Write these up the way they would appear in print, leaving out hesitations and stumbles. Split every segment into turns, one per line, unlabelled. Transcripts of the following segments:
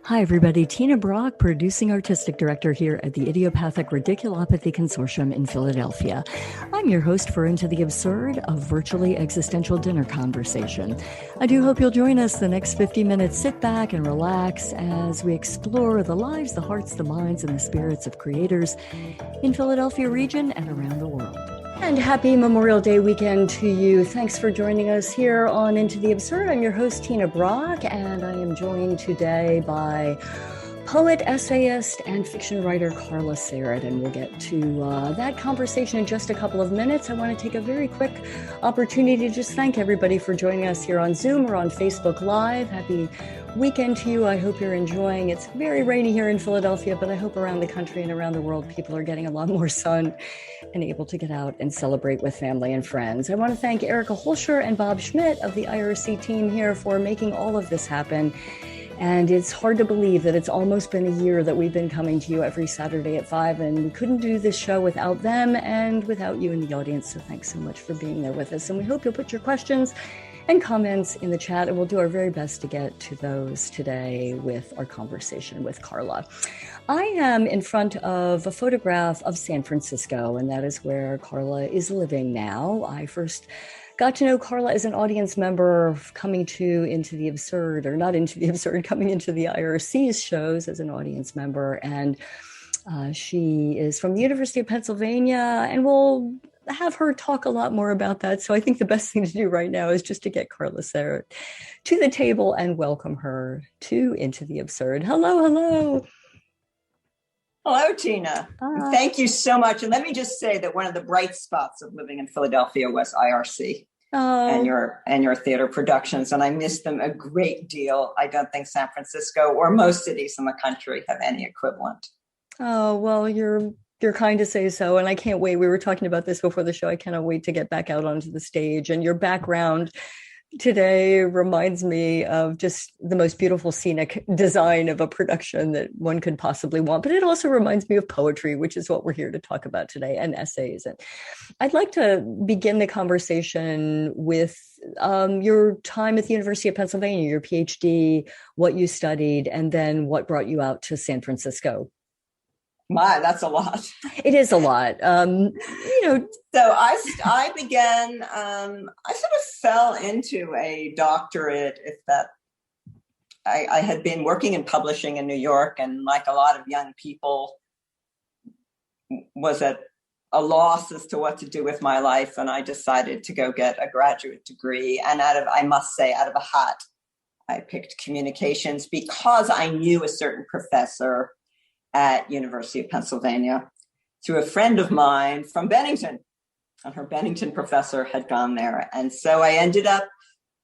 Hi, everybody. Tina Brock, Producing Artistic Director here at the Idiopathic Radiculopathy Consortium in Philadelphia. I'm your host for Into the Absurd, a virtually existential dinner conversation. I do hope you'll join us the next 50 minutes. Sit back and relax as we explore the lives, the hearts, the minds, and the spirits of creators in Philadelphia region and around the world. And happy Memorial Day weekend to you. Thanks for joining us here on Into the Absurd. I'm your host, Tina Brock, and I am joined today by poet, essayist, and fiction writer Carla Sarett, and we'll get to that conversation in just a couple of minutes. I want to take a very quick opportunity to just thank everybody for joining us here on Zoom or on Facebook Live. Happy weekend to you. I hope you're enjoying. It's very rainy here in Philadelphia, but I hope around the country and around the world people are getting a lot more sun and able to get out and celebrate with family and friends. I want to thank Erica Holscher and Bob Schmidt of the IRC team here for making all of this happen. And it's hard to believe that it's almost been a year that we've been coming to you every Saturday at 5, and we couldn't do this show without them and without you in the audience. So thanks so much for being there with us. And we hope you'll put your questions and comments in the chat, and we'll do our very best to get to those today with our conversation with Carla. I am in front of a photograph of San Francisco, and that is where Carla is living now. I first got to know Carla as an audience member coming to Into the Absurd, or not Into the Absurd, coming into the IRC's shows as an audience member. And she is from the University of Pennsylvania, and we'll have her talk a lot more about that. So I think the best thing to do right now is just to get Carla Sarett to the table and welcome her to Into the Absurd. Hello, hello.
Hello, Tina. Thank you so much. And let me just say that one of the bright spots of living in Philadelphia was IRC and your theater productions. And I miss them a great deal. I don't think San Francisco or most cities in the country have any equivalent.
Oh, well, you're kind to say so. And I can't wait. We were talking about this before the show. I cannot wait to get back out onto the stage. And your background today reminds me of just the most beautiful scenic design of a production that one could possibly want. But it also reminds me of poetry, which is what we're here to talk about today, and essays. And I'd like to begin the conversation with your time at the University of Pennsylvania, your PhD, what you studied, and then what brought you out to San Francisco.
My, that's a lot.
It is a lot.
So I began, I sort of fell into a doctorate, if that, I had been working in publishing in New York, and like a lot of young people, was at a loss as to what to do with my life. And I decided to go get a graduate degree. And out of a hat, I picked communications because I knew a certain professor at University of Pennsylvania through a friend of mine from Bennington, and her Bennington professor had gone there. And so I ended up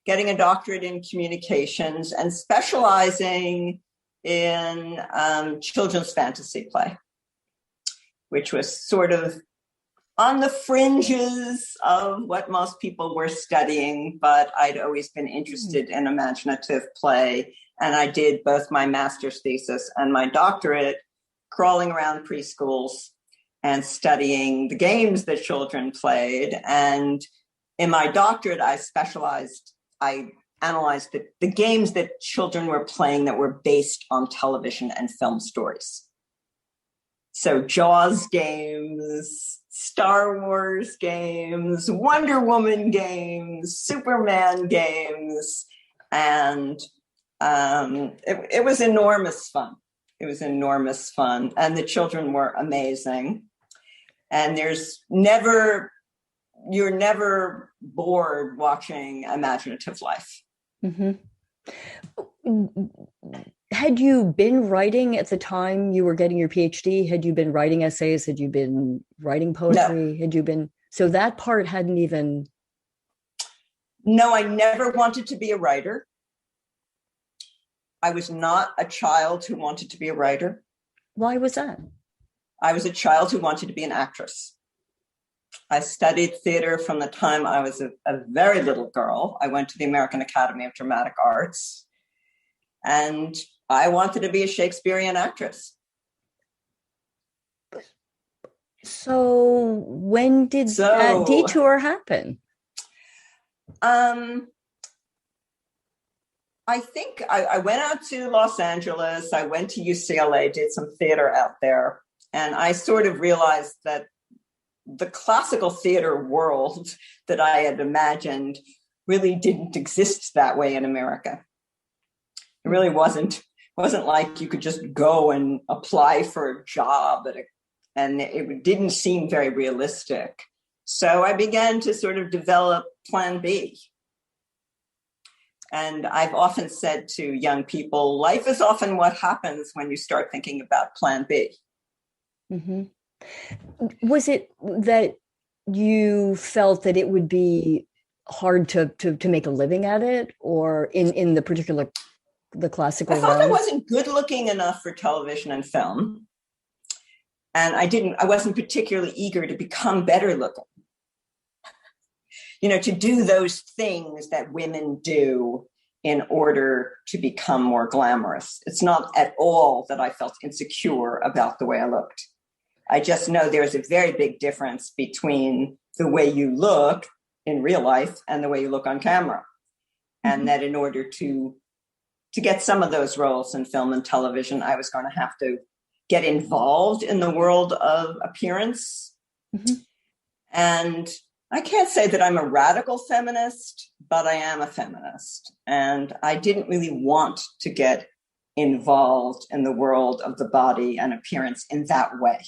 getting a doctorate in communications and specializing in children's fantasy play, which was sort of on the fringes of what most people were studying, but I'd always been interested in imaginative play. And I did both my master's thesis and my doctorate crawling around preschools and studying the games that children played. And in my doctorate, I analyzed the games that children were playing that were based on television and film stories. So Jaws games, Star Wars games, Wonder Woman games, Superman games. And it was enormous fun. It was enormous fun. And the children were amazing. And you're never bored watching Imaginative Life.
Mm-hmm. Had you been writing at the time you were getting your PhD? Had you been writing essays? Had you been writing poetry?
No.
So that part hadn't even.
No, I never wanted to be a writer. I was not a child who wanted to be a writer.
Why was that?
I was a child who wanted to be an actress. I studied theater from the time I was a very little girl. I went to the American Academy of Dramatic Arts, and I wanted to be a Shakespearean actress.
So when did that detour happen?
I think I went out to Los Angeles. I went to UCLA, did some theater out there. And I sort of realized that the classical theater world that I had imagined really didn't exist that way in America. It really wasn't like you could just go and apply for a job and it didn't seem very realistic. So I began to sort of develop Plan B. And I've often said to young people, life is often what happens when you start thinking about Plan B.
Mm-hmm. Was it that you felt that it would be hard to make a living at it, or in the classical
I thought
realm?
I wasn't good looking enough for television and film. And I wasn't particularly eager to become better looking. To do those things that women do in order to become more glamorous. It's not at all that I felt insecure about the way I looked. I just know there's a very big difference between the way you look in real life and the way you look on camera. And that in order to get some of those roles in film and television, I was going to have to get involved in the world of appearance. Mm-hmm. And I can't say that I'm a radical feminist, but I am a feminist. And I didn't really want to get involved in the world of the body and appearance in that way.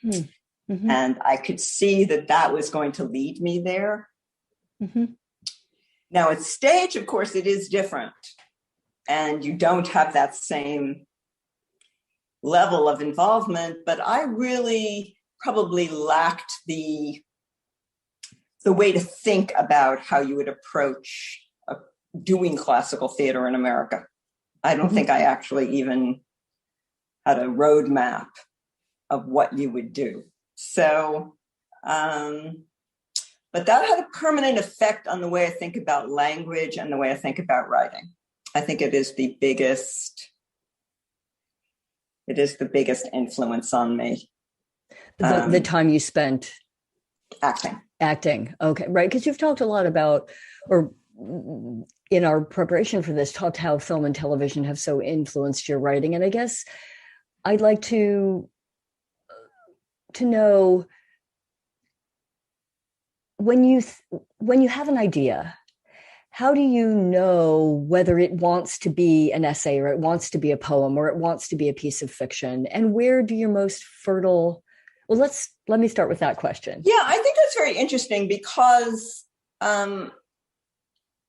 Mm-hmm. And I could see that was going to lead me there. Mm-hmm. Now, at stage, of course, it is different. And you don't have that same level of involvement. But I really probably lacked the way to think about how you would approach doing classical theater in America. I don't think I actually even had a roadmap of what you would do. So, but that had a permanent effect on the way I think about language and the way I think about writing. I think it is the biggest influence on me.
The time you spent
acting.
Okay. Right. Because you've talked a lot about, or in our preparation for this, talked how film and television have so influenced your writing. And I guess I'd like to know, when you have an idea, how do you know whether it wants to be an essay or it wants to be a poem or it wants to be a piece of fiction? And where do your most fertile... Well, let me start with that question.
Yeah, I think that's very interesting because I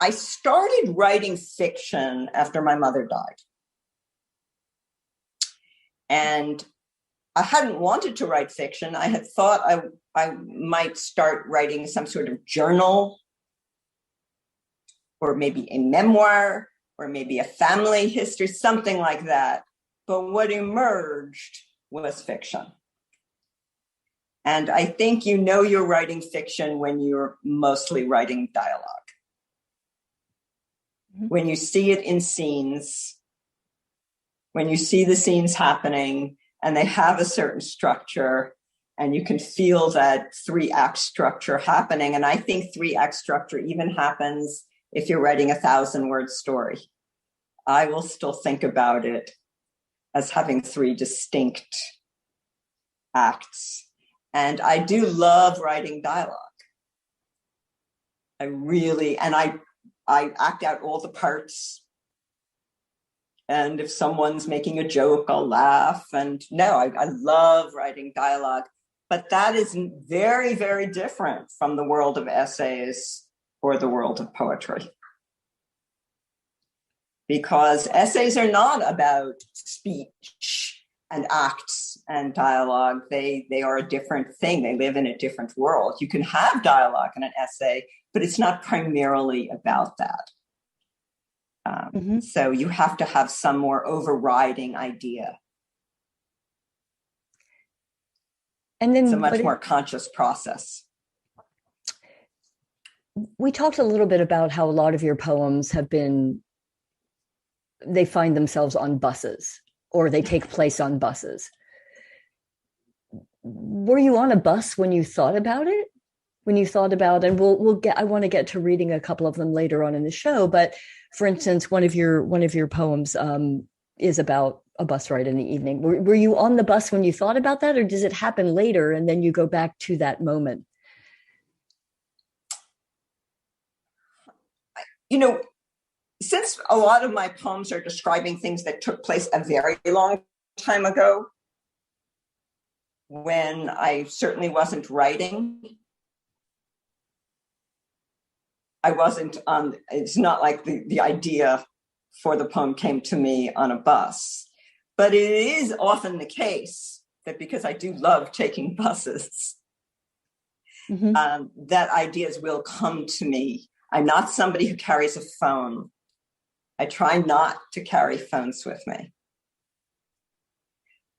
started writing fiction after my mother died. And I hadn't wanted to write fiction. I had thought I might start writing some sort of journal, or maybe a memoir, or maybe a family history, something like that. But what emerged was fiction. And I think you're writing fiction when you're mostly writing dialogue. Mm-hmm. When you see it in scenes, when you see the scenes happening and they have a certain structure and you can feel that 3-act structure happening. And I think 3-act structure even happens if you're writing a 1,000-word story. I will still think about it as having 3 distinct acts. And I do love writing dialogue. I act out all the parts. And if someone's making a joke, I'll laugh. And I love writing dialogue. But that is very, very different from the world of essays or the world of poetry. Because essays are not about speech and acts and dialogue. They are a different thing. They live in a different world. You can have dialogue in an essay, but it's not primarily about that. So you have to have some more overriding idea.
And then
it's a much more conscious process.
We talked a little bit about how a lot of your poems they find themselves on buses, or they take place on buses. Were you on a bus when you thought about it? when you thought about, and I want to get to reading a couple of them later on in the show, but for instance, one of your poems is about a bus ride in the evening. Were you on the bus when you thought about that, or does it happen later and then you go back to that moment?
Since a lot of my poems are describing things that took place a very long time ago, when I certainly wasn't writing, it's not like the idea for the poem came to me on a bus. But it is often the case that because I do love taking buses, that ideas will come to me. I'm not somebody who carries a phone. I try not to carry phones with me.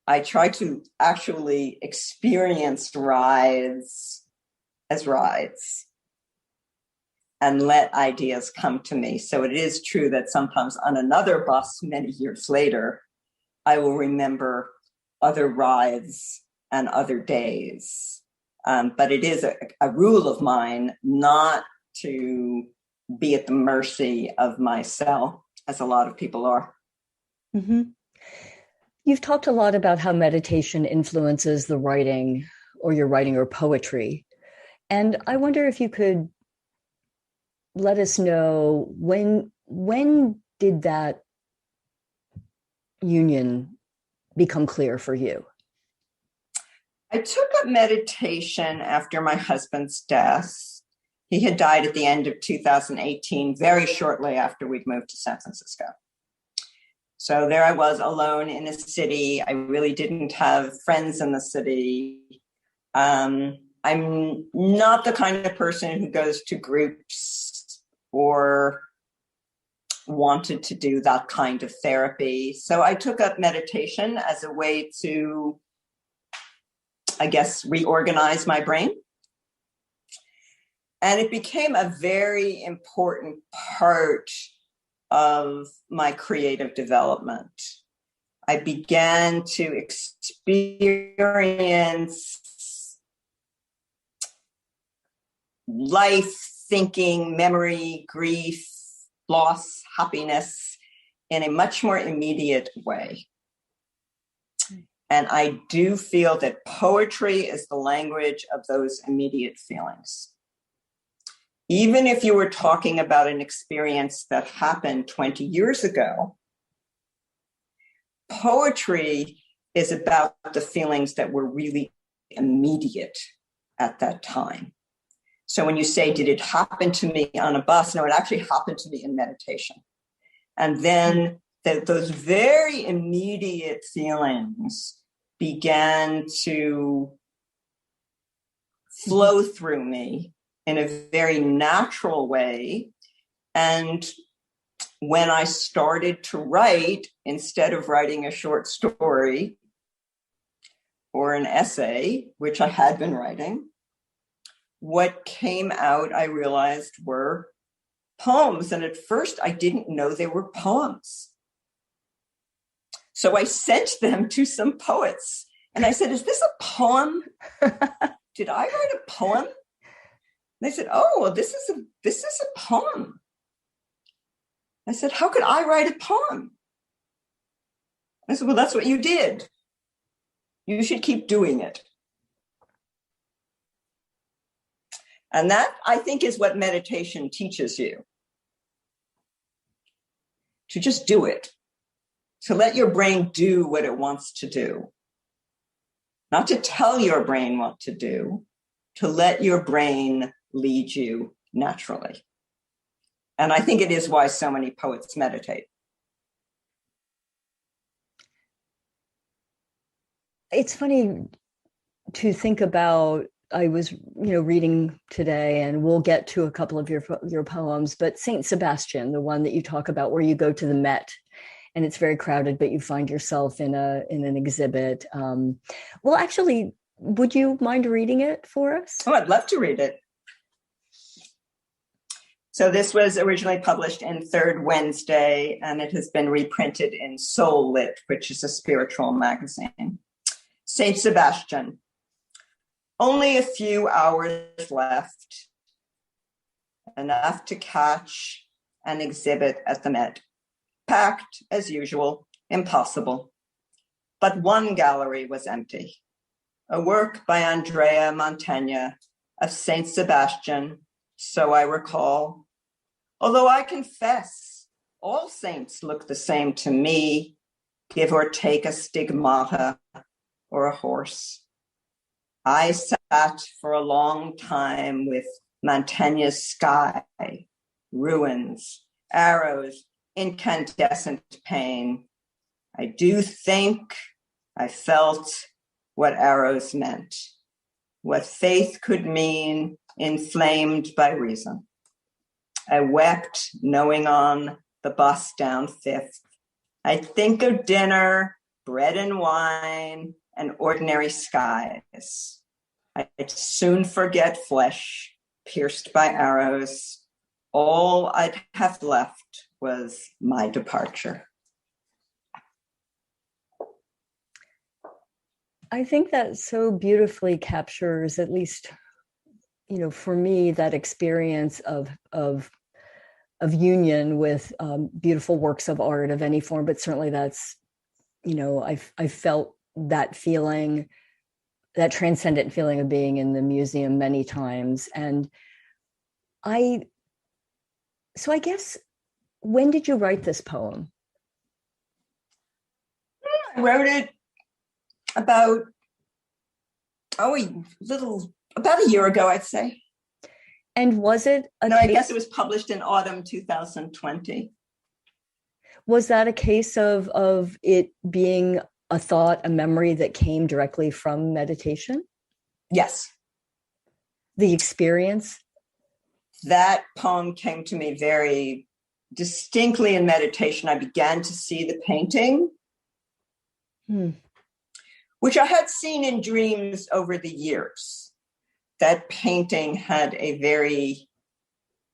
I try to actually experience rides as rides and let ideas come to me. So it is true that sometimes on another bus many years later, I will remember other rides and other days. But it is a rule of mine not to be at the mercy of myself, as a lot of people are.
Mm-hmm. You've talked a lot about how meditation influences the writing or your writing or poetry. And I wonder if you could let us know when did that union become clear for you?
I took up meditation after my husband's death. He had died at the end of 2018, very shortly after we'd moved to San Francisco. So there I was alone in a city. I really didn't have friends in the city. I'm not the kind of person who goes to groups or wanted to do that kind of therapy. So I took up meditation as a way to, I guess, reorganize my brain. And it became a very important part of my creative development. I began to experience life, thinking, memory, grief, loss, happiness in a much more immediate way. And I do feel that poetry is the language of those immediate feelings. Even if you were talking about an experience that happened 20 years ago, poetry is about the feelings that were really immediate at that time. So when you say, did it happen to me on a bus? No, it actually happened to me in meditation. And then those very immediate feelings began to flow through me in a very natural way. And when I started to write, instead of writing a short story or an essay, which I had been writing, what came out, I realized, were poems. And at first, I didn't know they were poems. So I sent them to some poets. And I said, is this a poem? Did I write a poem? And they said, oh, well, this is a poem. I said, how could I write a poem? I said, well, that's what you did. You should keep doing it. And that, I think, is what meditation teaches you. To just do it. To let your brain do what it wants to do. Not to tell your brain what to do. To let your brain lead you naturally. And I think it is why so many poets meditate.
It's funny to think about. I was, reading today, and we'll get to a couple of your poems, but Saint Sebastian, the one that you talk about where you go to the Met and it's very crowded, but you find yourself in an exhibit. Well, actually, would you mind reading it for us?
Oh, I'd love to read it. So this was originally published in Third Wednesday, and it has been reprinted in Soul Lit, which is a spiritual magazine. Saint Sebastian. Only a few hours left, enough to catch an exhibit at the Met. Packed as usual, impossible. But one gallery was empty. A work by Andrea Mantegna of Saint Sebastian, so I recall. Although I confess, all saints look the same to me, give or take a stigmata or a horse. I sat for a long time with Mantegna's sky, ruins, arrows, incandescent pain. I do think I felt what arrows meant, what faith could mean, inflamed by reason. I wept, knowing on the bus down Fifth. I think of dinner, bread and wine, and ordinary skies. I'd soon forget flesh, pierced by arrows. All I'd have left was my departure.
I think that so beautifully captures, at least, for me, that experience of union with beautiful works of art of any form. But certainly that's, I felt that feeling, that transcendent feeling of being in the museum many times. And so I guess, when did you write this poem?
I wrote it about a year ago, I'd say.
And was it
I guess it was published in autumn 2020.
Was that a case of it being a thought, a memory that came directly from meditation?
Yes.
The experience?
That poem came to me very distinctly in meditation. I began to see the painting, which I had seen in dreams over the years. That painting had a very,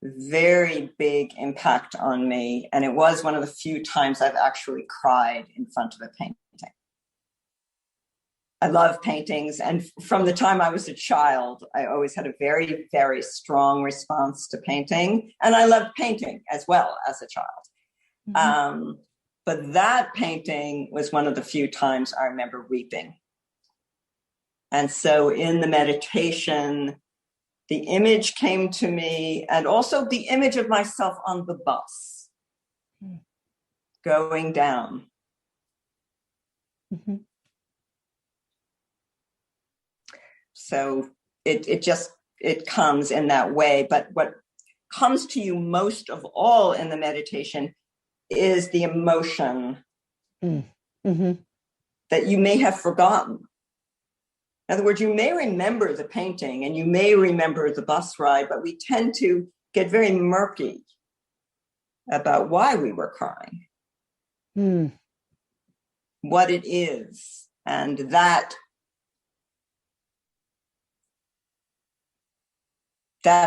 very big impact on me. And it was one of the few times I've actually cried in front of a painting. I love paintings. And from the time I was a child, I always had a very, very strong response to painting. And I loved painting as well as a child. Mm-hmm. But that painting was one of the few times I remember weeping. And so in the meditation, the image came to me, and also the image of myself on the bus, going down.
Mm-hmm.
So it comes in that way. But what comes to you most of all in the meditation is the emotion that you may have forgotten. In other words, you may remember the painting and you may remember the bus ride, but we tend to get very murky about why we were crying, what it is, and that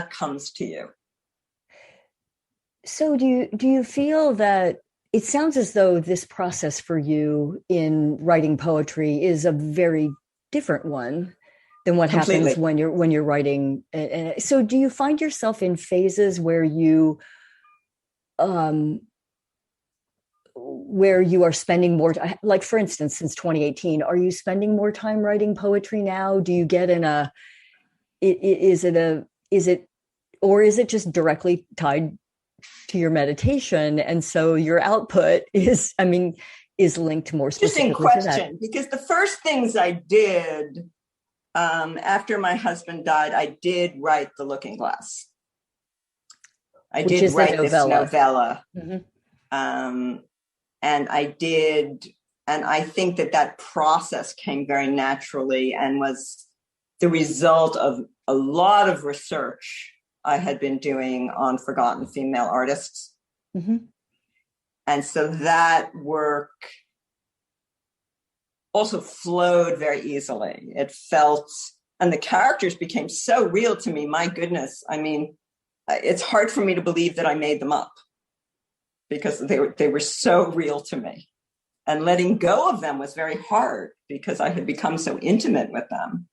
comes to you.
So do you feel that it sounds as though this process for you in writing poetry is a very different one than what happens when you're writing? So do you find yourself in phases where you are spending more time, like for instance, since 2018, are you spending more time writing poetry now? Do you get in is it just directly tied to your meditation, and so your output is linked more specifically to that?
Interesting question, because the first things I did after my husband died, I did write The Looking Glass. I did write this novella. Mm-hmm. And I think that process came very naturally and was the result of a lot of research I had been doing on forgotten female artists. Mm-hmm. And so that work also flowed very easily. It felt, and the characters became so real to me. My goodness. I mean, it's hard for me to believe that I made them up because they were so real to me. And letting go of them was very hard because I had become so intimate with them.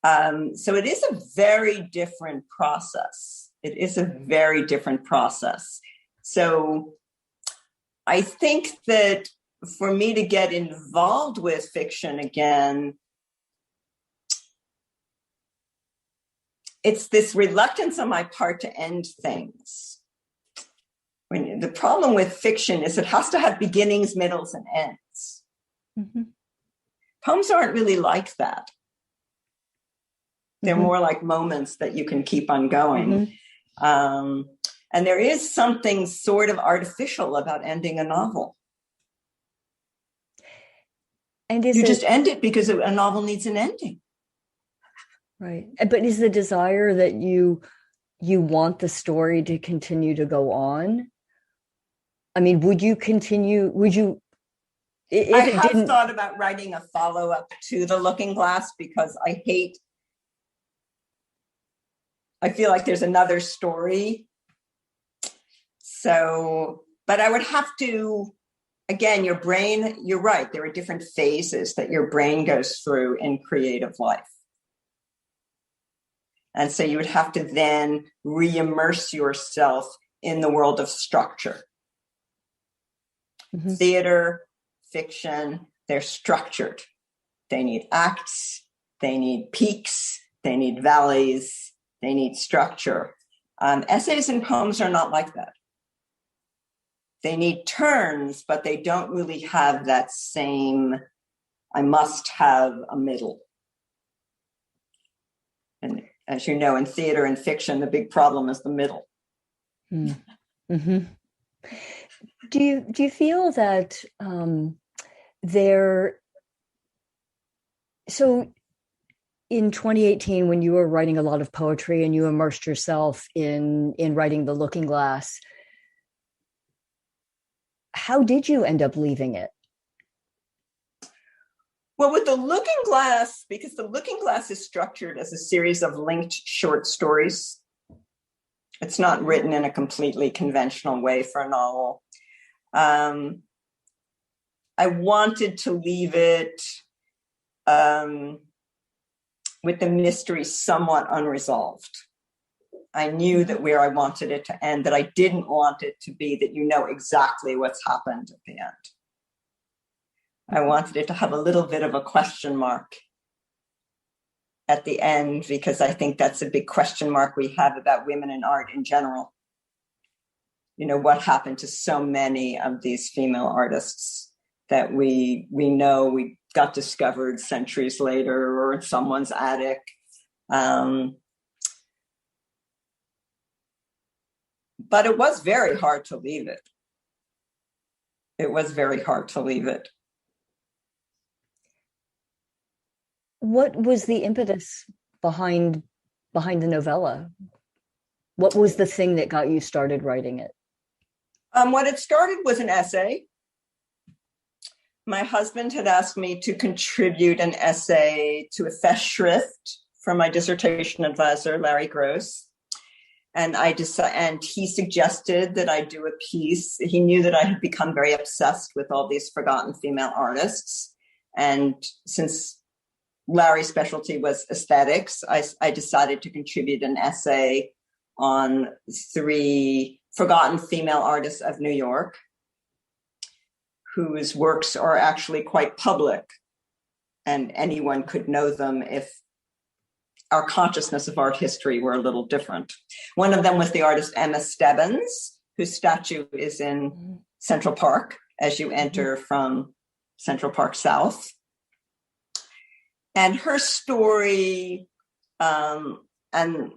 So it is a very different process. It is a very different process. So I think that for me to get involved with fiction again, it's this reluctance on my part to end things. The problem with fiction is it has to have beginnings, middles, and ends. Mm-hmm. Poems aren't really like that. They're mm-hmm. more like moments that you can keep on going. Mm-hmm. And there is something sort of artificial about ending a novel. And you just end it because a novel needs an ending.
Right. But is the desire that you want the story to continue to go on? I mean, would you continue?
I have thought about writing a follow-up to The Looking Glass because I feel like there's another story. So, but I would have to, again, your brain, you're right. There are different phases that your brain goes through in creative life. And so you would have to then re-immerse yourself in the world of structure. Mm-hmm. Theater, fiction, they're structured. They need acts, they need peaks, they need valleys, they need structure. Essays and poems are not like that. They need turns, but they don't really have that same, I must have a middle. And as you know, in theater and fiction, the big problem is the middle. Mm-hmm.
Do you feel that so in 2018, when you were writing a lot of poetry and you immersed yourself in writing The Looking Glass, how did you end up leaving it?
Well, with The Looking Glass, because The Looking Glass is structured as a series of linked short stories, it's not written in a completely conventional way for a novel. I wanted to leave it with the mystery somewhat unresolved. I knew that where I wanted it to end, that I didn't want it to be that you know exactly what's happened at the end. I wanted it to have a little bit of a question mark at the end, because I think that's a big question mark we have about women in art in general. You know, what happened to so many of these female artists that we know we got discovered centuries later or in someone's attic. But it was very hard to leave it. It was very hard to leave it.
What was the impetus behind the novella? What was the thing that got you started writing it?
What it started was an essay. My husband had asked me to contribute an essay to a festschrift from my dissertation advisor, Larry Gross. And he suggested that I do a piece. He knew that I had become very obsessed with all these forgotten female artists. And since Larry's specialty was aesthetics, I decided to contribute an essay on 3 forgotten female artists of New York, whose works are actually quite public, and anyone could know them if our consciousness of art history were a little different. One of them was the artist Emma Stebbins, whose statue is in Central Park as you enter from Central Park South. And her story and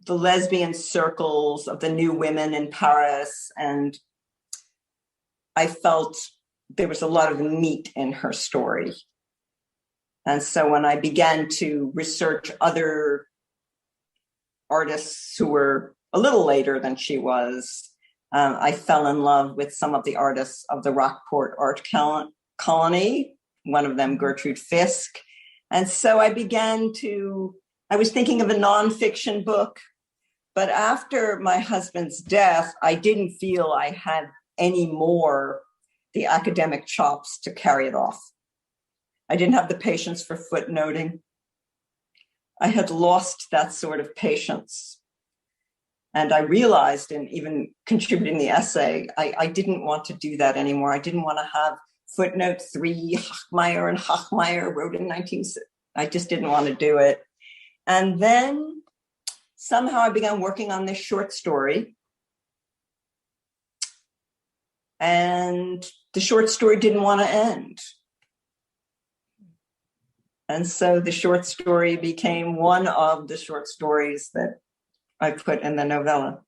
the lesbian circles of the new women in Paris, and I felt there was a lot of meat in her story. And so when I began to research other artists who were a little later than she was, I fell in love with some of the artists of the Rockport Art Colony, one of them Gertrude Fisk. And so I was thinking of a nonfiction book, but after my husband's death, I didn't feel I had any more the academic chops to carry it off. I didn't have the patience for footnoting. I had lost that sort of patience. And I realized, in even contributing the essay, I didn't want to do that anymore. I didn't want to have footnote 3, Hochmeyer and Hochmeyer wrote in 1960. I just didn't want to do it. And then somehow I began working on this short story. And the short story didn't want to end. And so the short story became one of the short stories that I put in the novella.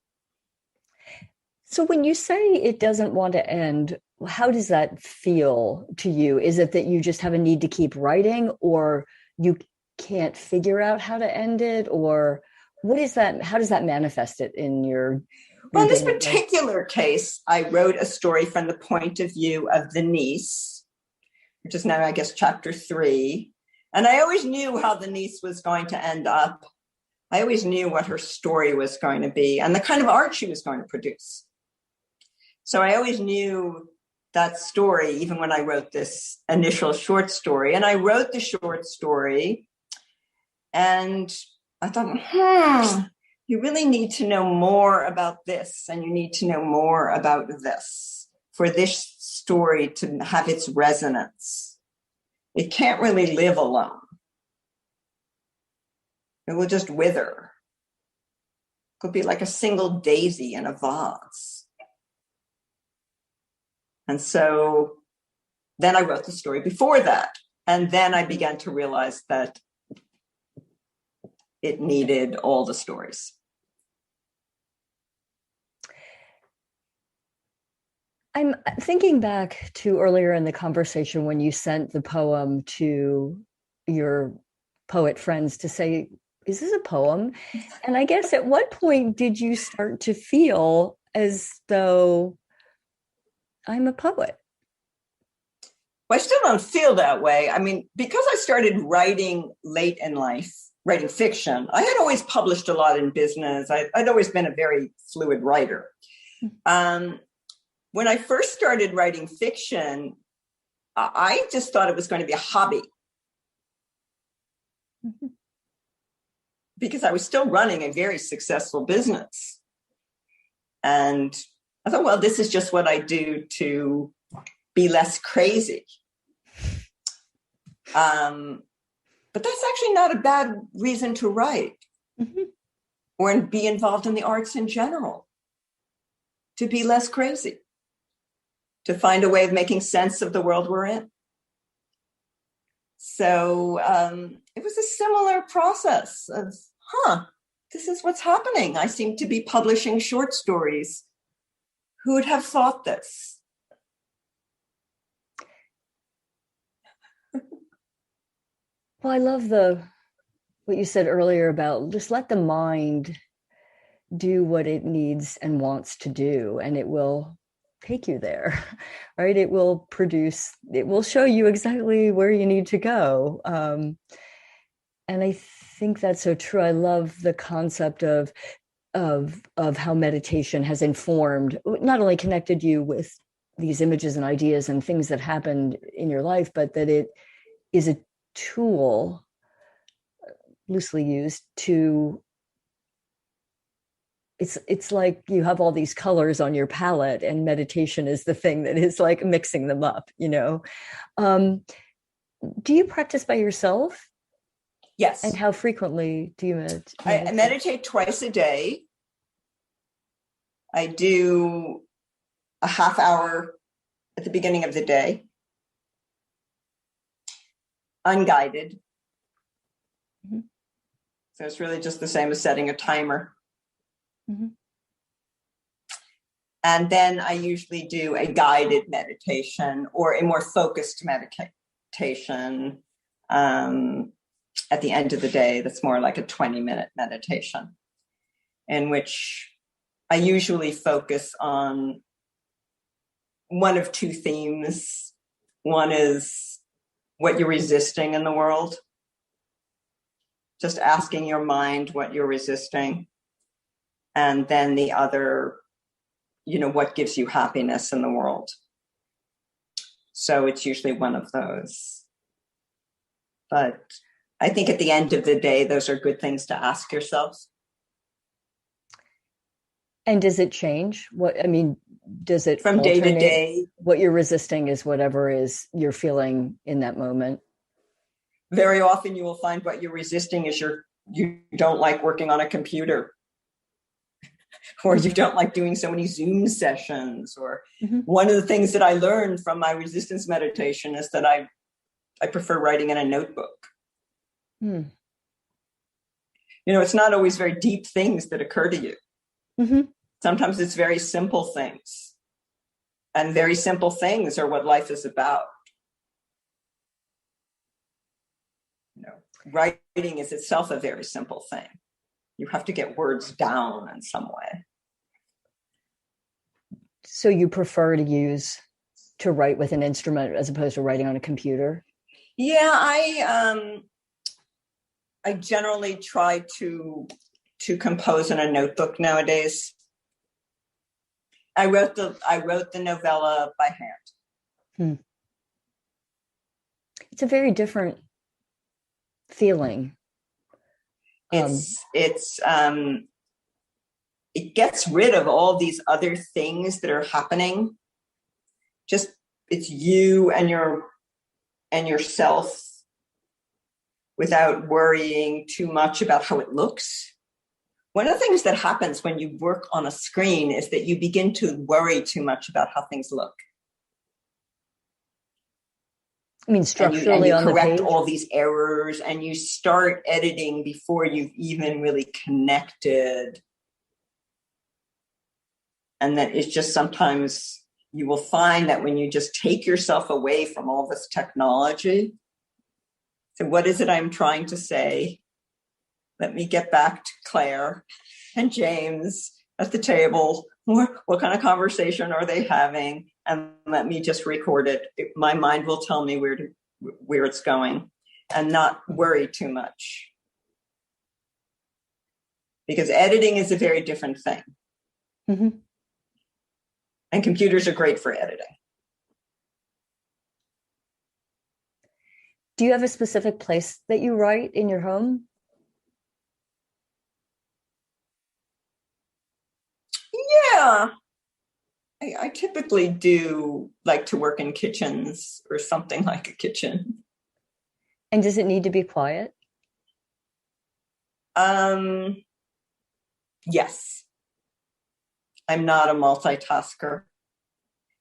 So when you say it doesn't want to end, how does that feel to you? Is it that you just have a need to keep writing, or you can't figure out how to end it? Or what is that? How does that manifest it in your...
Well, in this particular case, I wrote a story from the point of view of the niece, which is now, I guess, chapter 3. And I always knew how the niece was going to end up. I always knew what her story was going to be and the kind of art she was going to produce. So I always knew that story, even when I wrote this initial short story. And I wrote the short story and I thought, you really need to know more about this, and you need to know more about this for this story to have its resonance. It can't really live alone. It will just wither. It could be like a single daisy in a vase. And so then I wrote the story before that. And then I began to realize that it needed all the stories.
I'm thinking back to earlier in the conversation when you sent the poem to your poet friends to say, is this a poem? And I guess at what point did you start to feel as though I'm a poet?
Well, I still don't feel that way. I mean, because I started writing late in life, writing fiction, I had always published a lot in business. I'd always been a very fluid writer. When I first started writing fiction, I just thought it was going to be a hobby. Because I was still running a very successful business. And I thought, well, this is just what I do to be less crazy. But that's actually not a bad reason to write or be involved in the arts in general, to be less crazy, to find a way of making sense of the world we're in. So it was a similar process of, this is what's happening. I seem to be publishing short stories. Who would have thought this?
Well, I love what you said earlier about just let the mind do what it needs and wants to do, and it will take you there, right? It will show you exactly where you need to go. And I think that's so true. I love the concept of how meditation has informed, not only connected you with these images and ideas and things that happened in your life, but that it is a tool, loosely used, to it's like you have all these colors on your palette, and meditation is the thing that is like mixing them up, you know. Do you practice by yourself?
Yes.
And how frequently do you meditate?
I meditate twice a day. I do a half hour at the beginning of the day, unguided. So it's really just the same as setting a timer. And then I usually do a guided meditation or a more focused meditation at the end of the day. That's more like a 20-minute meditation, in which I usually focus on one of two themes. One is what you're resisting in the world. Just asking your mind what you're resisting. And then the other, what gives you happiness in the world. So it's usually one of those. But I think at the end of the day, those are good things to ask yourselves.
And does it change? Does it
from
alternate?
Day to day?
What you're resisting is whatever is you're feeling in that moment.
Very often you will find what you're resisting is you don't like working on a computer, or you don't like doing so many Zoom sessions, or one of the things that I learned from my resistance meditation is that I prefer writing in a notebook. It's not always very deep things that occur to you. Sometimes it's very simple things, and very simple things are what life is about. Writing is itself a very simple thing. You have to get words down in some way.
So you prefer to write with an instrument as opposed to writing on a computer?
Yeah, I generally try to compose in a notebook nowadays. I wrote the novella by hand.
It's a very different feeling.
It gets rid of all these other things that are happening. Just it's you and yourself, without worrying too much about how it looks. One of the things that happens when you work on a screen is that you begin to worry too much about how things look.
I mean, structurally
and
on the page?
You correct all these errors, and you start editing before you've even really connected. And that it's just sometimes you will find that when you just take yourself away from all this technology, so what is it I'm trying to say? Let me get back to Claire and James at the table. What kind of conversation are they having? And let me just record it. My mind will tell me where it's going, and not worry too much. Because editing is a very different thing. And computers are great for editing.
Do you have a specific place that you write in your home?
Yeah. I typically do like to work in kitchens or something like a kitchen.
And does it need to be quiet?
Yes. I'm not a multitasker.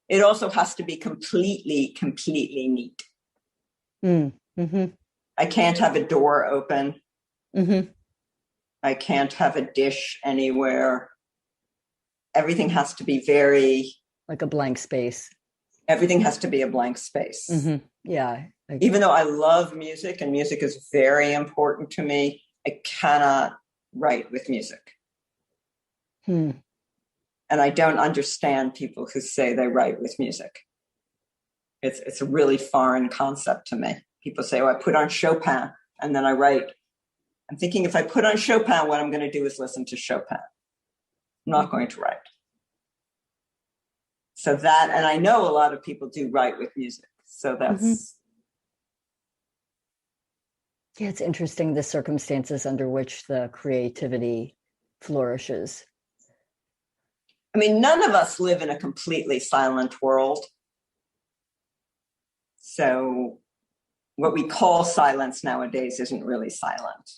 It also has to be completely neat. I can't have a door open. I can't have a dish anywhere. Everything has to be very...
like a blank space.
Everything has to be a blank space.
Yeah.
Even though I love music and music is very important to me, I cannot write with music. And I don't understand people who say they write with music. It's a really foreign concept to me. People say, I put on Chopin and then I write. I'm thinking, if I put on Chopin, what I'm going to do is listen to Chopin. I'm not going to write. So that, and I know a lot of people do write with music. So that's...
Yeah, it's interesting the circumstances under which the creativity flourishes.
I mean, none of us live in a completely silent world. So what we call silence nowadays isn't really silent.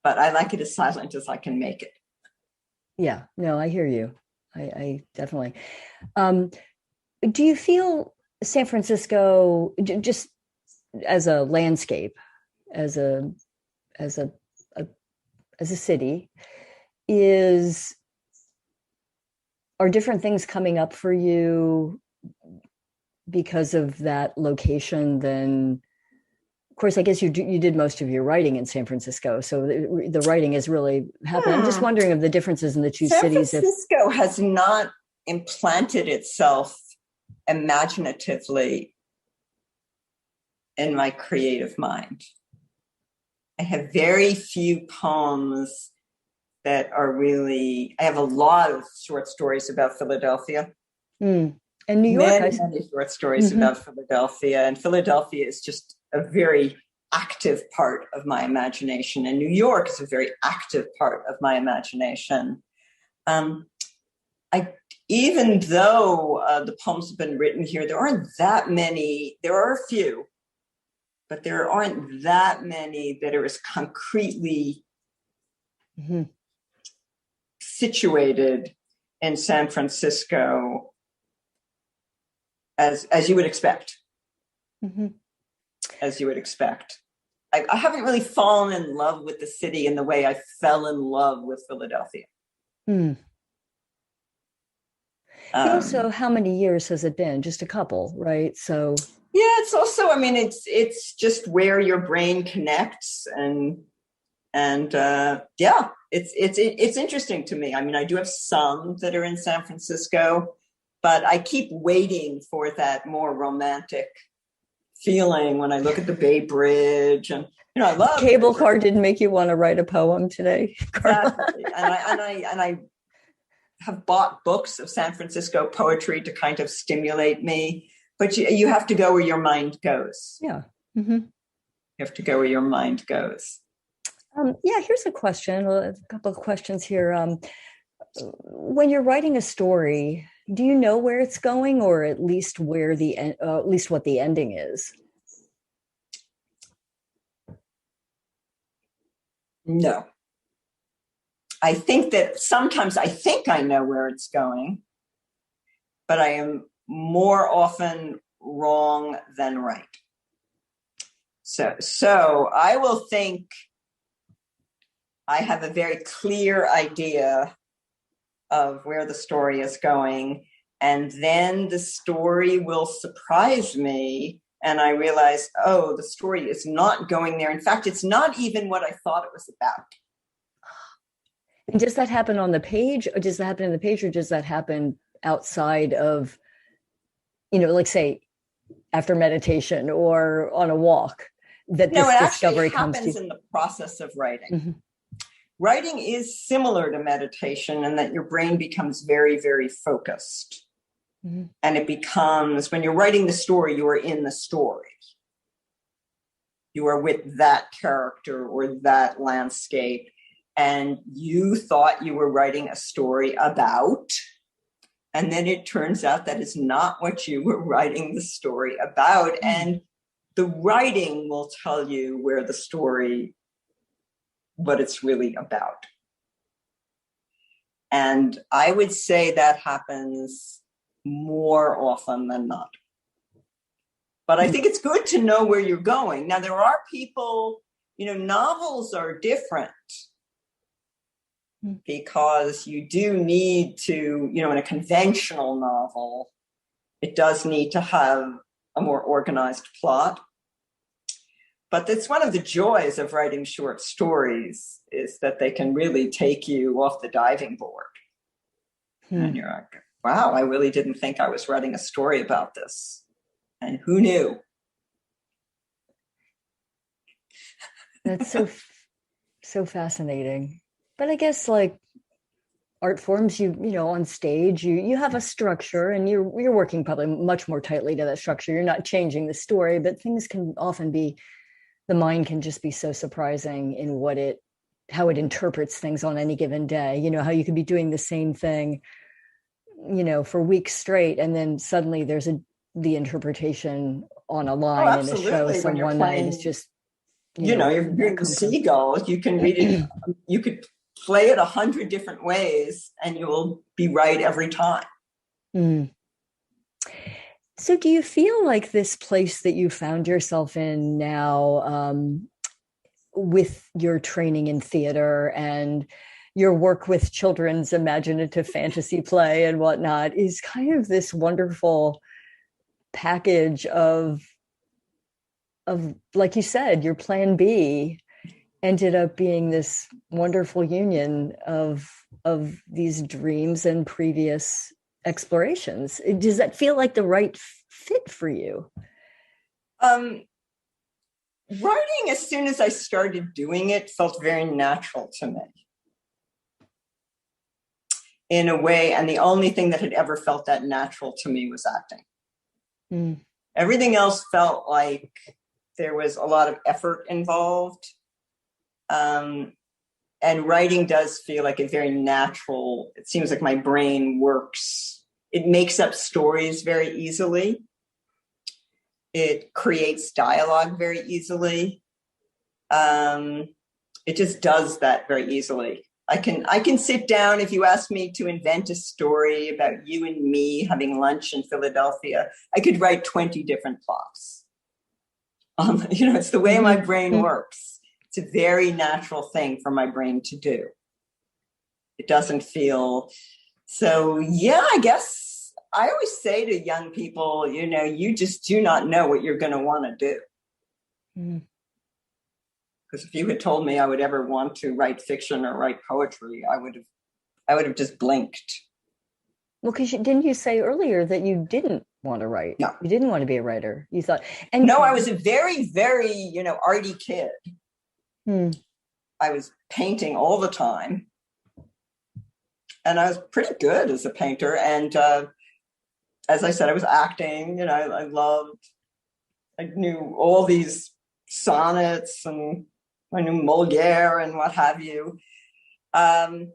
But I like it as silent as I can make it.
Yeah, no, I hear you. I definitely. Do you feel San Francisco, just as a landscape, as a city, are different things coming up for you because of that location than? Of course, I guess you did most of your writing in San Francisco, so the writing is really happening. I'm just wondering of the differences in the two cities.
San Francisco has not implanted itself imaginatively in my creative mind. I have very few poems that are really... I have a lot of short stories about Philadelphia.
And New York.
Many short stories about Philadelphia. And Philadelphia is just a very active part of my imagination, and New York is a very active part of my imagination. Even though the poems have been written here, there aren't that many. There are a few, but there aren't that many that are as concretely situated in San Francisco as you would expect. As you would expect. I haven't really fallen in love with the city in the way I fell in love with Philadelphia.
Also, how many years has it been? Just a couple, right? So
yeah, it's also, I mean, it's just where your brain connects, and yeah, it's interesting to me. I mean, I do have some that are in San Francisco, but I keep waiting for that more romantic feeling when I look at the Bay Bridge, and I love
cable car didn't make you want to write a poem today, Carla.
Exactly. and I have bought books of San Francisco poetry to kind of stimulate me, but you have to go where your mind goes.
Yeah.
You have to go where your mind goes.
Here's a question, a couple of questions here. When you're writing a story, do you know where it's going, or at least where at least what the ending is?
No. I think that sometimes I think I know where it's going, but I am more often wrong than right. So I will think I have a very clear idea of where the story is going, and then the story will surprise me, and I realize, oh, the story is not going there. In fact, it's not even what I thought it was about.
And does that happen on the page, or does that happen in the page, or does that happen outside of, like say, after meditation or on a walk? That this discovery comes to.
No, it actually happens in the process of writing. Writing is similar to meditation in that your brain becomes very, very focused. And it becomes, when you're writing the story, you are in the story. You are with that character or that landscape. And you thought you were writing a story about, and then it turns out that is not what you were writing the story about. And the writing will tell you where the story, what it's really about. And I would say that happens more often than not. But I think it's good to know where you're going. Now, there are people, novels are different, because you do need to, in a conventional novel, it does need to have a more organized plot. But that's one of the joys of writing short stories, is that they can really take you off the diving board. And you're like, wow, I really didn't think I was writing a story about this. And who knew?
That's so fascinating. But I guess like art forms, you on stage, you have a structure, and you're working probably much more tightly to that structure. You're not changing the story, but things can often be, the mind can just be so surprising in how it interprets things on any given day. How you could be doing the same thing, for weeks straight, and then suddenly there's the interpretation on a line in a show. So one night it's just,
you're doing the seagull. You can read it. You could play it 100 different ways, and you will be right every time.
So do you feel like this place that you found yourself in now, with your training in theater and your work with children's imaginative fantasy play and whatnot, is kind of this wonderful package of, like you said, your plan B ended up being this wonderful union of these dreams and previous explorations? Does that feel like the right fit for you?
Writing, as soon as I started doing it, felt very natural to me in a way. And the only thing that had ever felt that natural to me was acting. Everything else felt like There was a lot of effort involved. And writing does feel like a very natural, it seems like my brain works. It makes up stories very easily. It creates dialogue very easily. It just does that very easily. I can sit down, if you ask me to invent a story about you and me having lunch in Philadelphia, I could write 20 different plots. It's the way my brain works. It's a very natural thing for my brain to do. It doesn't feel so. Yeah, I guess I always say to young people, you just do not know what you're going to want to do. Because if you had told me I would ever want to write fiction or write poetry, I would have just blinked.
Well, because didn't you say earlier that you didn't want to write?
No.
You didn't want to be a writer. You thought,
no, I was a very, very, arty kid. I was painting all the time. And I was pretty good as a painter. And as I said, I was acting, I knew all these sonnets, and I knew Moliere and what have you. But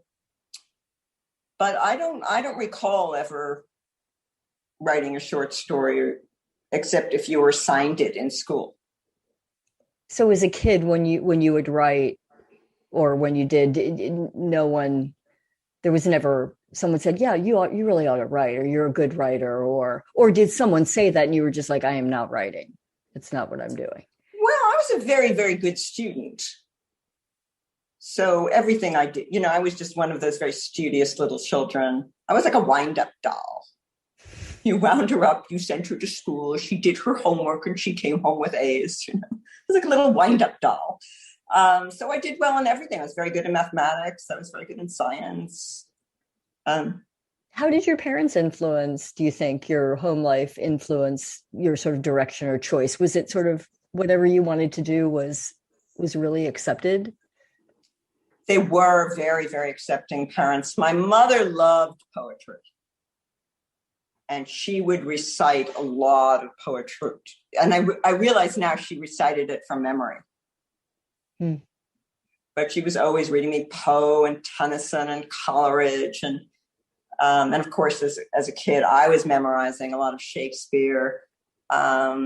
I don't recall ever writing a short story, except if you were assigned it in school.
So as a kid, when you would write, or when you did, there was never someone said, yeah, you really ought to write, or you're a good writer, or did someone say that and you were just like, I am not writing. It's not what I'm doing.
Well, I was a very, very good student. So everything I did, I was just one of those very studious little children. I was like a wind-up doll. You wound her up, you sent her to school, she did her homework, and she came home with A's. It was like a little wind-up doll. So I did well in everything. I was very good in mathematics. I was very good in science.
How did your parents influence, do you think, your home life influence your sort of direction or choice? Was it sort of whatever you wanted to do was really accepted?
They were very, very accepting parents. My mother loved poetry. And she would recite a lot of poetry. And I realize now she recited it from memory. But she was always reading me Poe and Tennyson and Coleridge. And of course, as a kid, I was memorizing a lot of Shakespeare. But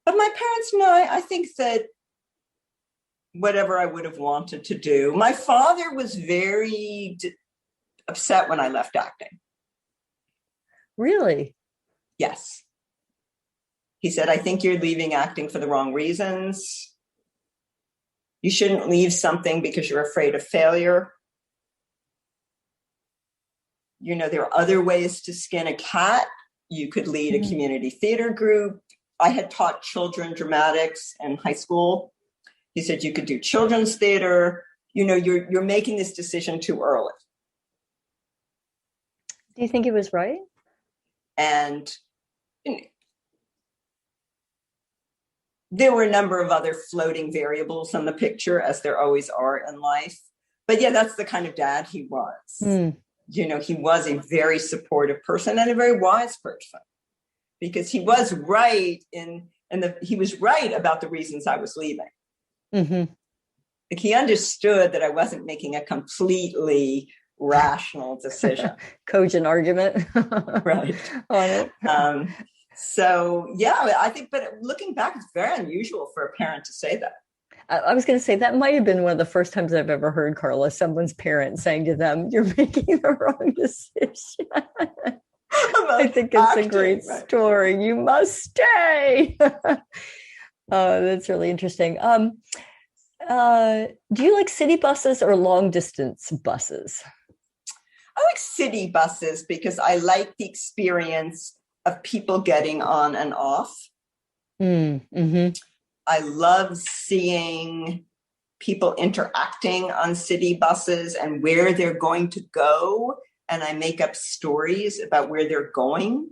my parents, I think that whatever I would have wanted to do. My father was very upset when I left acting.
Really?
Yes. He said, I think you're leaving acting for the wrong reasons. You shouldn't leave something because you're afraid of failure. There are other ways to skin a cat. You could lead a community theater group. I had taught children dramatics in high school. He said, you could do children's theater. You're making this decision too early.
Do you think it was right?
And there were a number of other floating variables in the picture, as there always are in life. But yeah, that's the kind of dad he was. He was a very supportive person and a very wise person, because he was right he was right about the reasons I was leaving. Like, he understood that I wasn't making a completely rational decision.
Cogent argument.
Right.
On it.
So, yeah, I think, but looking back, it's very unusual for a parent to say that.
I was going to say that might have been one of the first times I've ever heard, Carla, someone's parent saying to them, you're making the wrong decision. I think it's a great story. You must stay. That's really interesting. Do you like city buses or long distance buses?
I like city buses because I like the experience of people getting on and off. I love seeing people interacting on city buses and where they're going to go. And I make up stories about where they're going.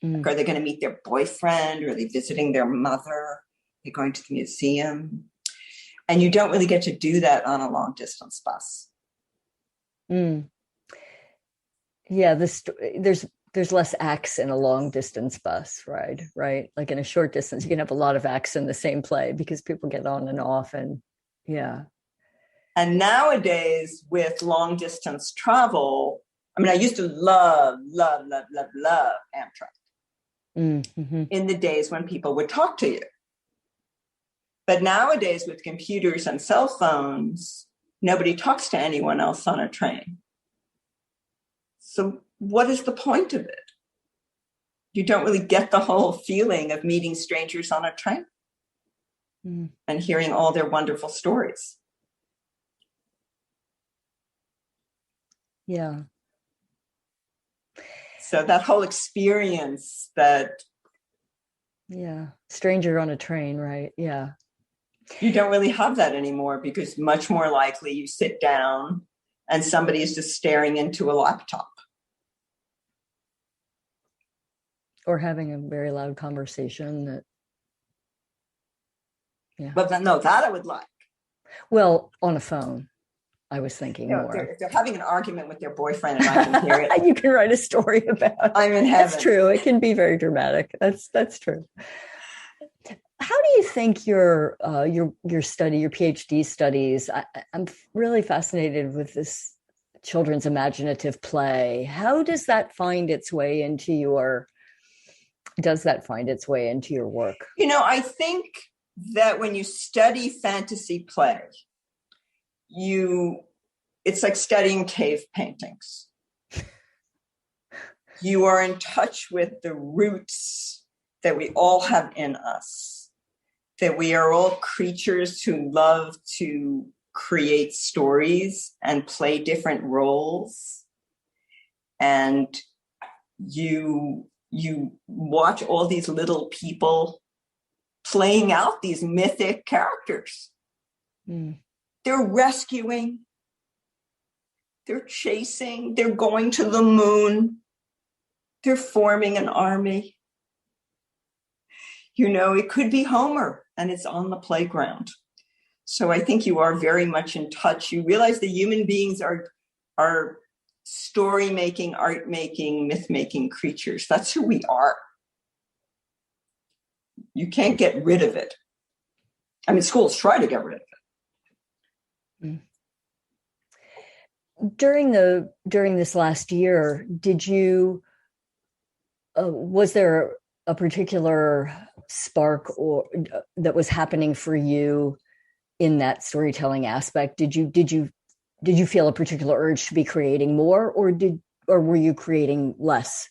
Like, are they going to meet their boyfriend? Are they visiting their mother? Are they going to the museum? And you don't really get to do that on a long distance bus.
Yeah, there's there's less acts in a long distance bus ride, right? Like in a short distance, you can have a lot of acts in the same play because people get on and off, and yeah.
And nowadays with long distance travel, I mean, I used to love Amtrak in the days when people would talk to you. But nowadays with computers and cell phones, nobody talks to anyone else on a train. So what is the point of it? You don't really get the whole feeling of meeting strangers on a train and hearing all their wonderful stories.
Yeah.
So that whole experience that...
Yeah. Stranger on a train, right? Yeah.
You don't really have that anymore because much more likely you sit down and somebody is just staring into a laptop.
Or having a very loud conversation that, yeah.
But no, that I would like.
Well, on a phone, I was thinking more.
If they're having an argument with their boyfriend and I can hear it.
You can write a story about it.
I'm in heaven.
That's true. It can be very dramatic. That's true. How do you think your study, your PhD studies, I'm really fascinated with this children's imaginative play. How does that find its way into your work?
I think that when you study fantasy play, it's like studying cave paintings. You are in touch with the roots that we all have in us, that we are all creatures who love to create stories and play different roles. And you watch all these little people playing out these mythic characters. They're rescuing, they're chasing, they're going to the moon, they're forming an army. It could be Homer and it's on the playground. So I think you are very much in touch. You realize that human beings are story-making, art-making, myth-making creatures. That's who we are. You can't get rid of it. I mean, schools try to get rid of it.
During this last year, was there a particular spark or that was happening for you in that storytelling aspect? Did you feel a particular urge to be creating more, or were you creating less?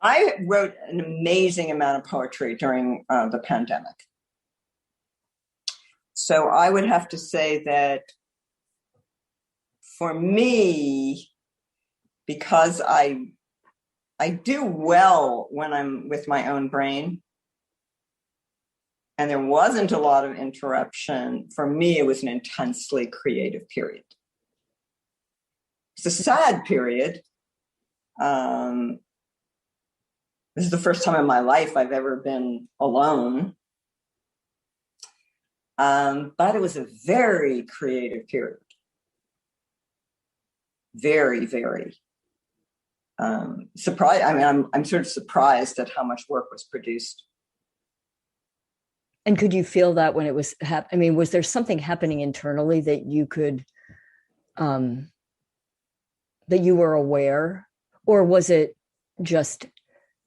I wrote an amazing amount of poetry during the pandemic. So I would have to say that for me, because I do well when I'm with my own brain, and there wasn't a lot of interruption, for me, it was an intensely creative period. It's a sad period. This is the first time in my life I've ever been alone. But it was a very creative period. Very, very surprised. I mean, I'm sort of surprised at how much work was produced.
And could you feel that when it was was there something happening internally that you could, that you were aware, or was it just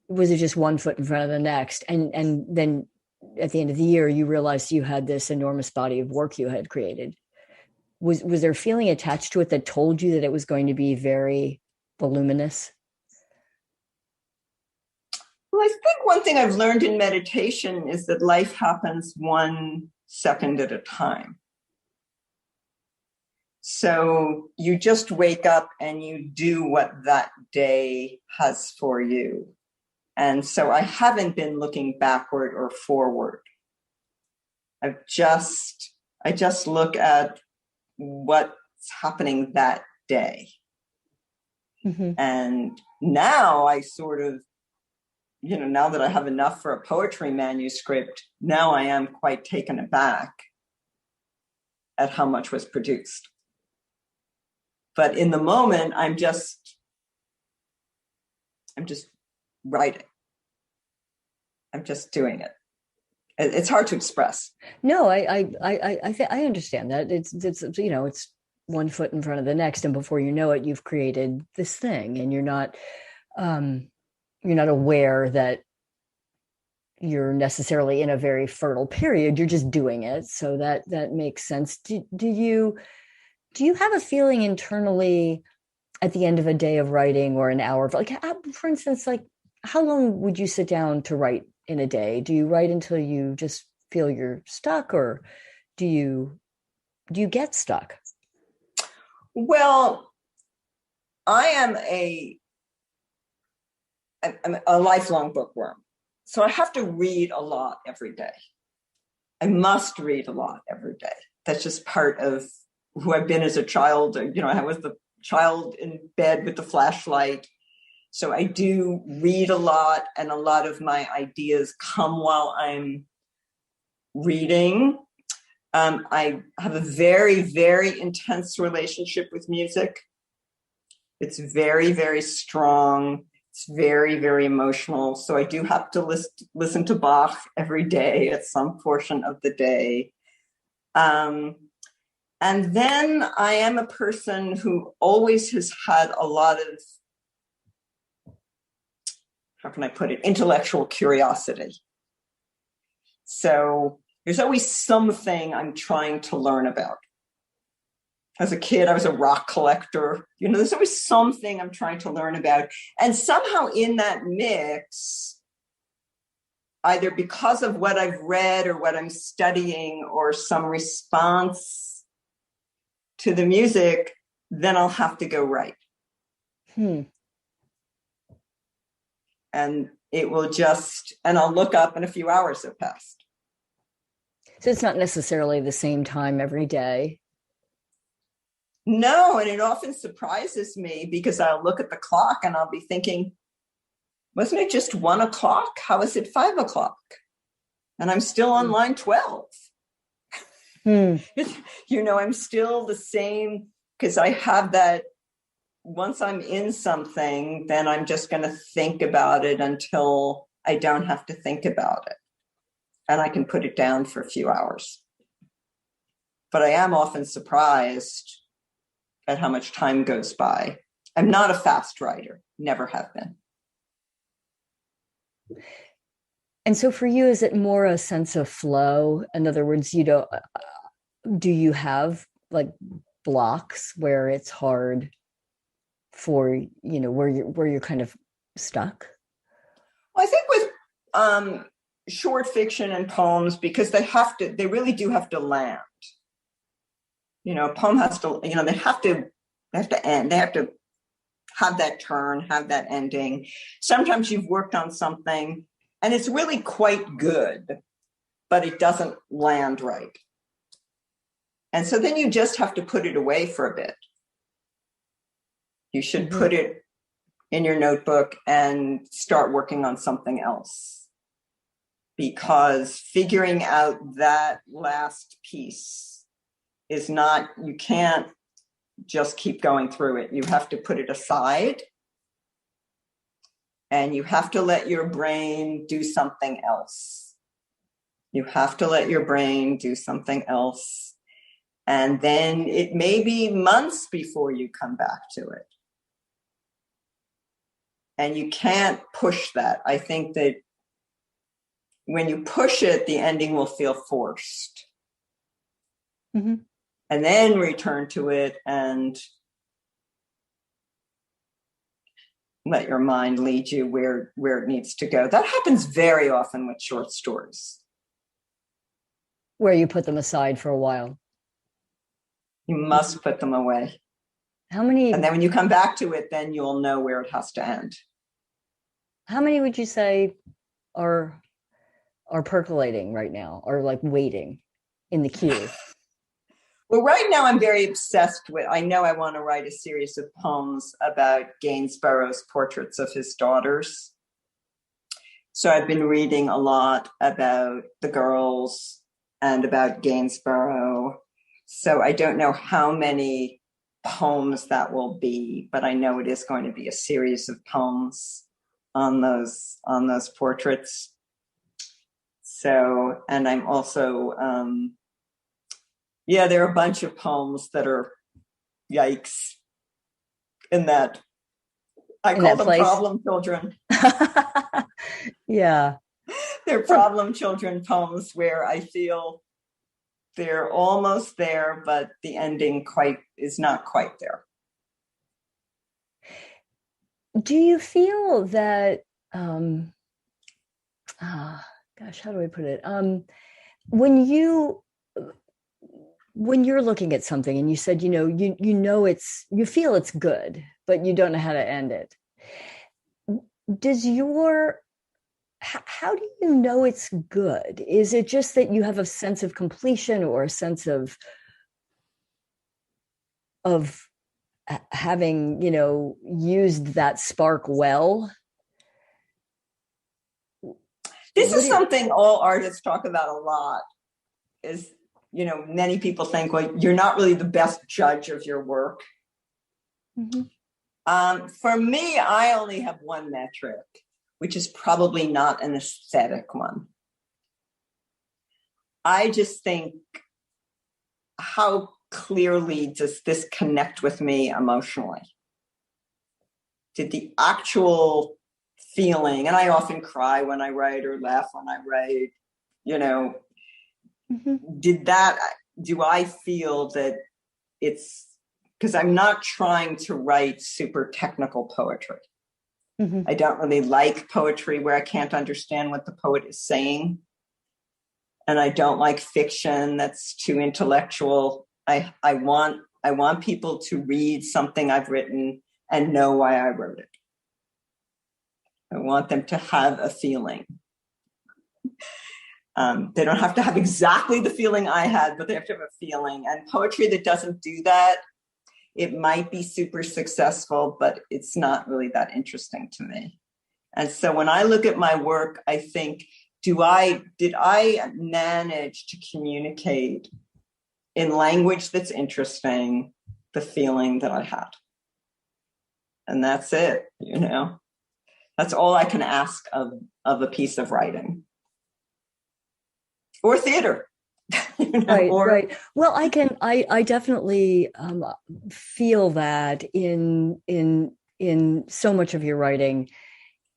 one foot in front of the next? And then at the end of the year, you realized you had this enormous body of work you had created. Was there a feeling attached to it that told you that it was going to be very voluminous?
Well, I think one thing I've learned in meditation is that life happens 1 second at a time. So you just wake up and you do what that day has for you. And so I haven't been looking backward or forward. I just look at what's happening that day. Mm-hmm. And now I sort of, now that I have enough for a poetry manuscript, now I am quite taken aback at how much was produced. But in the moment, I'm just I'm just writing. I'm just doing it. It's hard to express.
No, I understand that. It's it's one foot in front of the next, and before you know it, you've created this thing, and you're not aware that you're necessarily in a very fertile period. You're just doing it. So that makes sense. Do you have a feeling internally at the end of a day of writing or an hour of, like, for instance, like, how long would you sit down to write in a day? Do you write until you just feel you're stuck, or do you get stuck?
Well, I'm a lifelong bookworm. So I have to read a lot every day. I must read a lot every day. That's just part of who I've been as a child. I was the child in bed with the flashlight. So I do read a lot, and a lot of my ideas come while I'm reading. I have a very, very intense relationship with music. It's very, very strong. It's very, very emotional. So I do have to listen to Bach every day at some portion of the day. And then I am a person who always has had a lot of, how can I put it, intellectual curiosity. So there's always something I'm trying to learn about. As a kid, I was a rock collector. There's always something I'm trying to learn about. And somehow in that mix, either because of what I've read or what I'm studying or some response to the music, then I'll have to go write. And it will and I'll look up and a few hours have passed.
So it's not necessarily the same time every day.
No, and it often surprises me because I'll look at the clock and I'll be thinking, wasn't it just 1 o'clock? How is it 5 o'clock? And I'm still on line 12. I'm still the same, because I have that, once I'm in something, then I'm just going to think about it until I don't have to think about it. And I can put it down for a few hours. But I am often surprised at how much time goes by. I'm not a fast writer, never have been.
And so for you, is it more a sense of flow? In other words, do you have like blocks where it's hard for, where you're kind of stuck?
Well, I think with short fiction and poems, because they really do have to land. A poem has to, they have to end. They have to have that turn, have that ending. Sometimes you've worked on something and it's really quite good, but it doesn't land right. And so then you just have to put it away for a bit. You should put it in your notebook and start working on something else. Because figuring out that last piece is not, you can't just keep going through it. You have to put it aside and you have to let your brain do something else. You have to let your brain do something else. And then it may be months before you come back to it. And you can't push that. I think that when you push it, the ending will feel forced. And then return to it and let your mind lead you where it needs to go. That happens very often with short stories.
Where you put them aside for a while.
You must put them away.
How many?
And then when you come back to it, then you'll know where it has to end.
How many would you say are percolating right now, or like waiting in the queue?
Well, right now I'm very obsessed with, I know I want to write a series of poems about Gainsborough's portraits of his daughters. So I've been reading a lot about the girls and about Gainsborough. So I don't know how many poems that will be, but I know it is going to be a series of poems. on those portraits. So, and I'm also, there are a bunch of poems that are yikes in that. I call them problem children.
Yeah.
They're problem children poems where I feel they're almost there, but the ending is not quite there.
Do you feel that, how do I put it? When you're looking at something and you said, you feel it's good, but you don't know how to end it. How do you know it's good? Is it just that you have a sense of completion or a sense of having, used that spark well?
This is something all artists talk about a lot, is, many people think, well, you're not really the best judge of your work. Mm-hmm. For me, I only have one metric, which is probably not an aesthetic one. I just think, how clearly does this connect with me emotionally? Did the actual feeling, and I often cry when I write or laugh when I write, mm-hmm. Do I feel that it's, because I'm not trying to write super technical poetry. Mm-hmm. I don't really like poetry where I can't understand what the poet is saying. And I don't like fiction that's too intellectual. I want people to read something I've written and know why I wrote it. I want them to have a feeling. They don't have to have exactly the feeling I had, but they have to have a feeling. And poetry that doesn't do that, it might be super successful, but it's not really that interesting to me. And so when I look at my work, I think, did I manage to communicate in language that's interesting the feeling that I had? And that's it, That's all I can ask of a piece of writing. Or theater.
Right. Well, I definitely feel that in so much of your writing,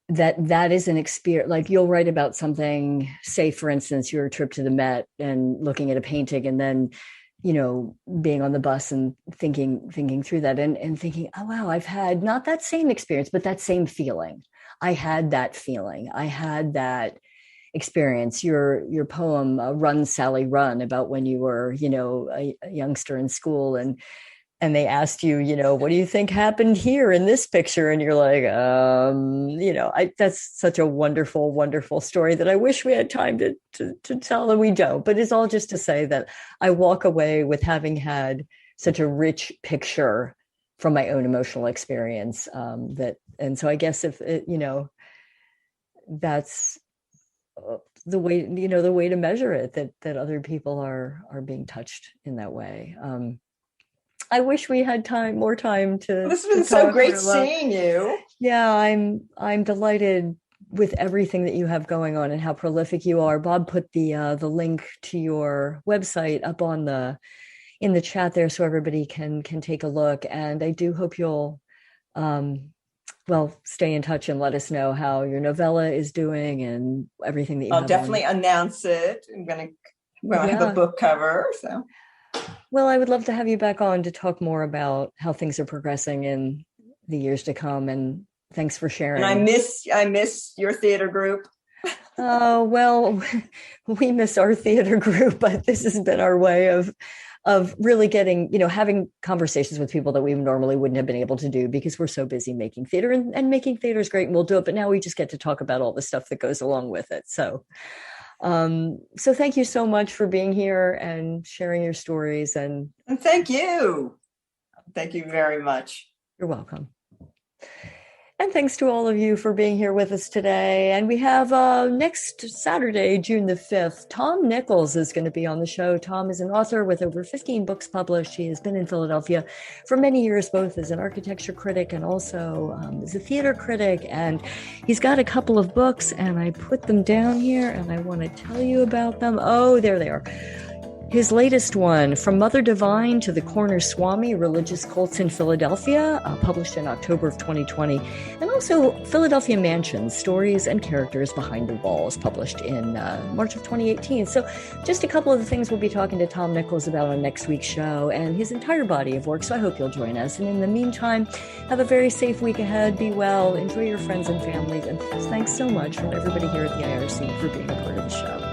that is an experience. Like, you'll write about something, say, for instance, your trip to the Met and looking at a painting, and then, being on the bus and thinking through that and thinking, oh, wow, I've had not that same experience, but that same feeling. I had that feeling. I had that experience. Your poem, Run, Sally, Run, about when you were, a youngster in school, and they asked you, what do you think happened here in this picture? And you're like, that's such a wonderful, wonderful story that I wish we had time to tell, and we don't. But it's all just to say that I walk away with having had such a rich picture from my own emotional experience. And so I guess if it, that's the way, the way to measure it, that other people are being touched in that way. I wish we had more time to.
This has been so great seeing you.
Yeah, I'm delighted with everything that you have going on and how prolific you are. Bob put the link to your website up in the chat there, so everybody can take a look. And I do hope you'll stay in touch and let us know how your novella is doing and everything that you have.
I'll definitely announce it. I'm going to have a book cover. So,
well, I would love to have you back on to talk more about how things are progressing in the years to come. And thanks for sharing.
And I miss your theater group.
Oh, well, we miss our theater group, but this has been our way of really getting, having conversations with people that we normally wouldn't have been able to do because we're so busy making theater, and making theater is great and we'll do it. But now we just get to talk about all the stuff that goes along with it. So thank you so much for being here and sharing your stories. And
thank you. Thank you very much.
You're welcome. And thanks to all of you for being here with us today. And we have next Saturday, June the 5th, Tom Nichols is going to be on the show. Tom is an author with over 15 books published. He has been in Philadelphia for many years, both as an architecture critic and also as a theater critic. And he's got a couple of books, and I put them down here, and I want to tell you about them. Oh, there they are. His latest one, From Mother Divine to the Corner Swami, Religious Cults in Philadelphia, published in October of 2020. And also Philadelphia Mansions, Stories and Characters Behind the Walls, published in March of 2018. So just a couple of the things we'll be talking to Tom Nichols about on next week's show and his entire body of work. So I hope you'll join us. And in the meantime, have a very safe week ahead. Be well. Enjoy your friends and families. And thanks so much from everybody here at the IRC for being a part of the show.